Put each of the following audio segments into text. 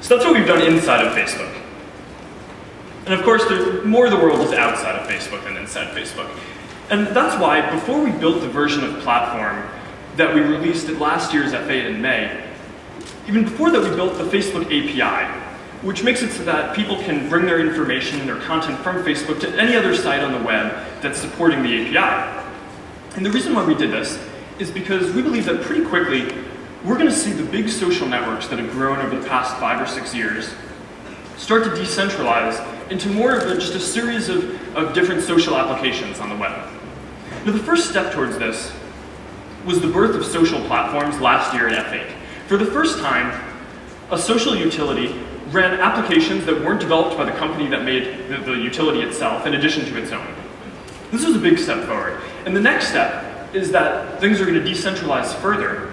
So that's what we've done inside of Facebook. And of course, more of the world is outside of Facebook than inside Facebook. And that's why, before we built the version of Platform that we released at last year's F8 in May, even before that we built the Facebook API, which makes it so that people can bring their information and their content from Facebook to any other site on the web that's supporting the API. And the reason why we did this is because we believe that pretty quickly, we're going to see the big social networks that have grown over the past 5 or 6 years start to decentralize into more of just a series of different social applications on the web. Now, the first step towards this was the birth of social platforms last year at F8. For the first time, a social utility ran applications that weren't developed by the company that made the utility itself in addition to its own. This was a big step forward. And the next step is that things are going to decentralize further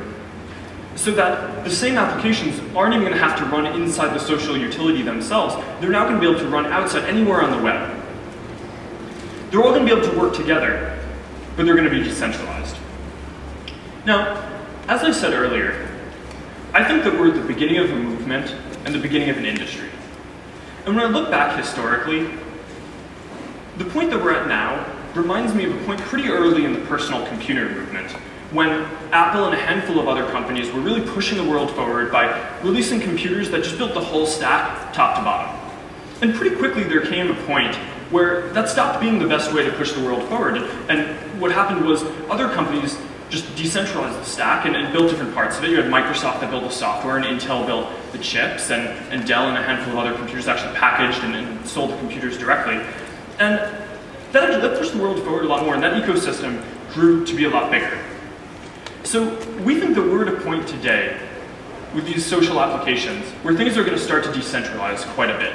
so that the same applications aren't even going to have to run inside the social utility themselves. They're now going to be able to run outside anywhere on the web. They're all going to be able to work together, but they're going to be decentralized. Now, as I said earlier, I think that we're at the beginning of a movement and the beginning of an industry. And when I look back historically, the point that we're at now reminds me of a point pretty early in the personal computer movement, when Apple and a handful of other companies were really pushing the world forward by releasing computers that just built the whole stack, top to bottom. And pretty quickly there came a point where that stopped being the best way to push the world forward. And what happened was other companies just decentralized the stack and built different parts of it. You had Microsoft that built the software, and Intel built the chips, and Dell and a handful of other computers actually packaged and sold the computers directly. And that pushed the world forward a lot more, and that ecosystem grew to be a lot bigger. So we think that we're at a point today with these social applications where things are going to start to decentralize quite a bit.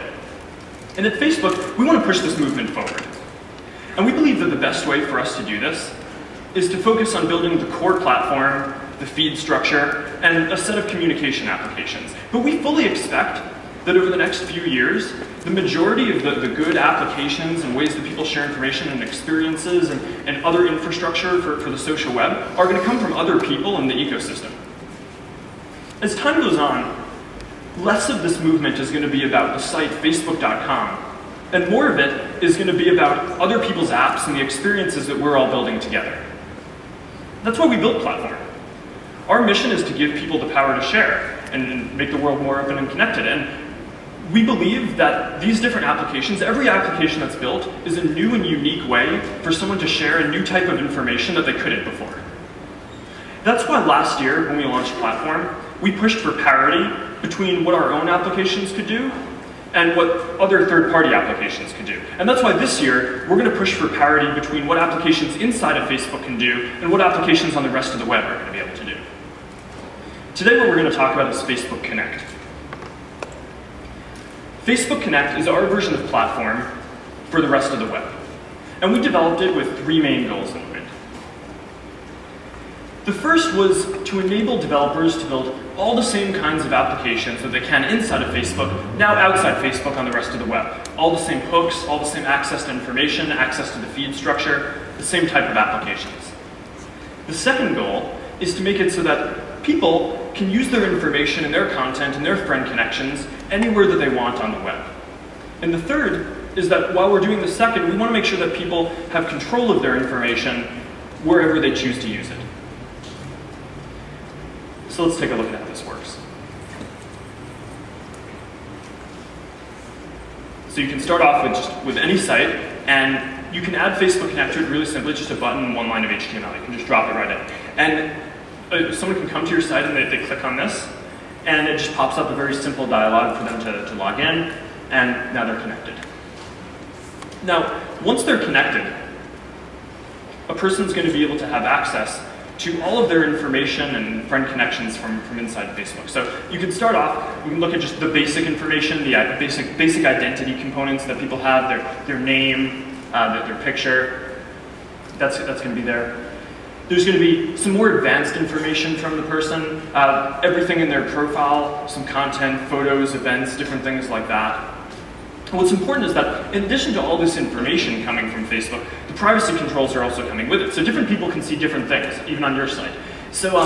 And at Facebook, we want to push this movement forward. And we believe that the best way for us to do this is to focus on building the core platform, the feed structure, and a set of communication applications. But we fully expect that over the next few years, the majority of the good applications and ways that people share information and experiences and other infrastructure for the social web are going to come from other people in the ecosystem. As time goes on, less of this movement is going to be about the site Facebook.com, and more of it is going to be about other people's apps and the experiences that we're all building together. That's why we built Platform. Our mission is to give people the power to share and make the world more open and connected. And we believe that these different applications, every application that's built, is a new and unique way for someone to share a new type of information that they couldn't before. That's why last year, when we launched Platform, we pushed for parity between what our own applications could do and what other third-party applications could do. And that's why this year, we're going to push for parity between what applications inside of Facebook can do and what applications on the rest of the web are going to be able to do. Today, what we're going to talk about is Facebook Connect. Facebook Connect is our version of Platform for the rest of the web. And we developed it with 3 main goals in mind. The first was to enable developers to build all the same kinds of applications that they can inside of Facebook, now outside Facebook on the rest of the web. All the same hooks, all the same access to information, access to the feed structure, the same type of applications. The second goal is to make it so that people can use their information and their content and their friend connections anywhere that they want on the web. And the third is that while we're doing the second, we want to make sure that people have control of their information wherever they choose to use it. So let's take a look at how this works. So you can start off with any site, and you can add Facebook Connect to it really simply, just a button and 1 line of HTML. You can just drop it right in. And someone can come to your site and they click on this, and it just pops up a very simple dialog for them to log in, and now they're connected. Now, once they're connected, a person's going to be able to have access to all of their information and friend connections from inside Facebook. So you can start off, we can look at just the basic information, the basic identity components that people have, their name, their picture, that's going to be there. There's going to be some more advanced information from the person, everything in their profile, some content, photos, events, different things like that. And what's important is that in addition to all this information coming from Facebook, the privacy controls are also coming with it. So different people can see different things, even on your site. So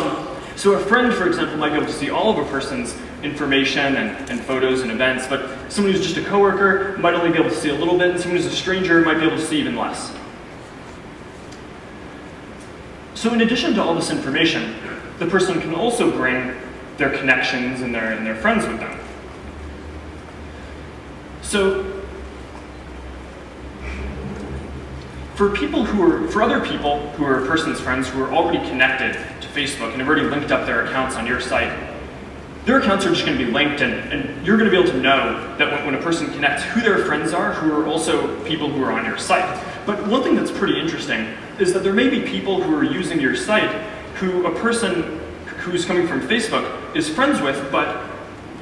So a friend, for example, might be able to see all of a person's information and photos and events, but someone who's just a coworker might only be able to see a little bit, and someone who's a stranger might be able to see even less. So in addition to all this information, the person can also bring their connections and their friends with them. So for other people who are a person's friends who are already connected to Facebook and have already linked up their accounts on your site, their accounts are just going to be linked, and you're going to be able to know that when a person connects who their friends are, who are also people who are on your site. But one thing that's pretty interesting is that there may be people who are using your site who a person who's coming from Facebook is friends with, but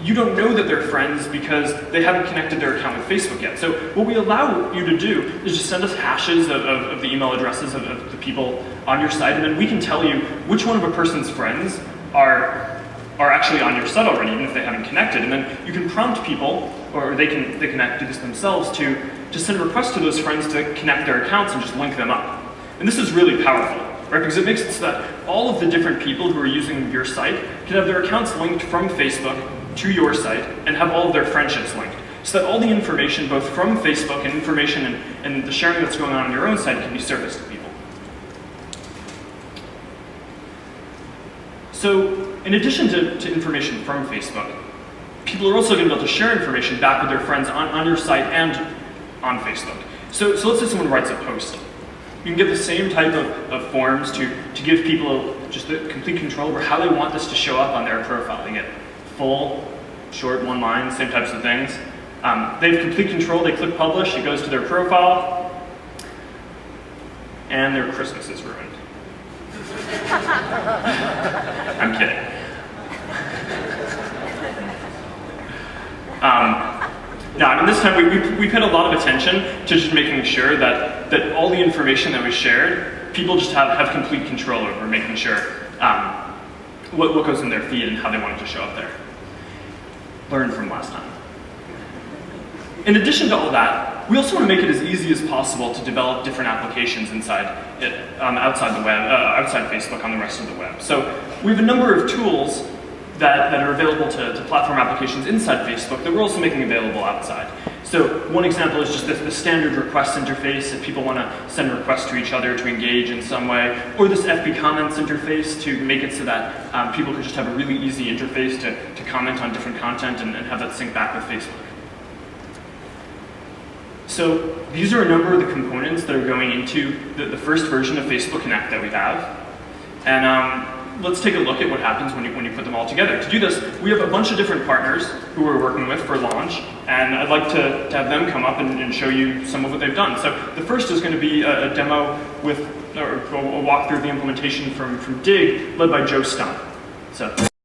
you don't know that they're friends because they haven't connected their account with Facebook yet. So what we allow you to do is just send us hashes of the email addresses of the people on your site, and then we can tell you which one of a person's friends are actually on your site already, even if they haven't connected. And then you can prompt people, or they can do this themselves, to send a request to those friends to connect their accounts and just link them up. And this is really powerful, right? Because it makes it so that all of the different people who are using your site can have their accounts linked from Facebook to your site and have all of their friendships linked. So that all the information, both from Facebook and information and the sharing that's going on your own site, can be surfaced to people. So in addition to information from Facebook, people are also going to be able to share information back with their friends on your site and on Facebook. So let's say someone writes a post. You can get the same type of forms to give people just the complete control over how they want this to show up on their profile. They get full, short, one line, same types of things. They have complete control. They click publish, it goes to their profile, and their Christmas is ruined. I'm kidding. No, I mean, this time we paid a lot of attention to just making sure that all the information that was shared, people just have complete control over, making sure what goes in their feed and how they want it to show up there. Learn from last time. In addition to all that, we also want to make it as easy as possible to develop different applications outside the web, outside Facebook on the rest of the web. So we have a number of tools that are available to platform applications inside Facebook that we're also making available outside. So one example is just the standard request interface if people want to send requests to each other to engage in some way, or this FB comments interface to make it so that people can just have a really easy interface to comment on different content and have that sync back with Facebook. So these are a number of the components that are going into the first version of Facebook Connect that we have. And let's take a look at what happens when you put them all together. To do this, we have a bunch of different partners who we're working with for launch, and I'd like to have them come up and show you some of what they've done. So the first is going to be a demo or a walkthrough of the implementation from Dig, led by Joe Stumpf. So.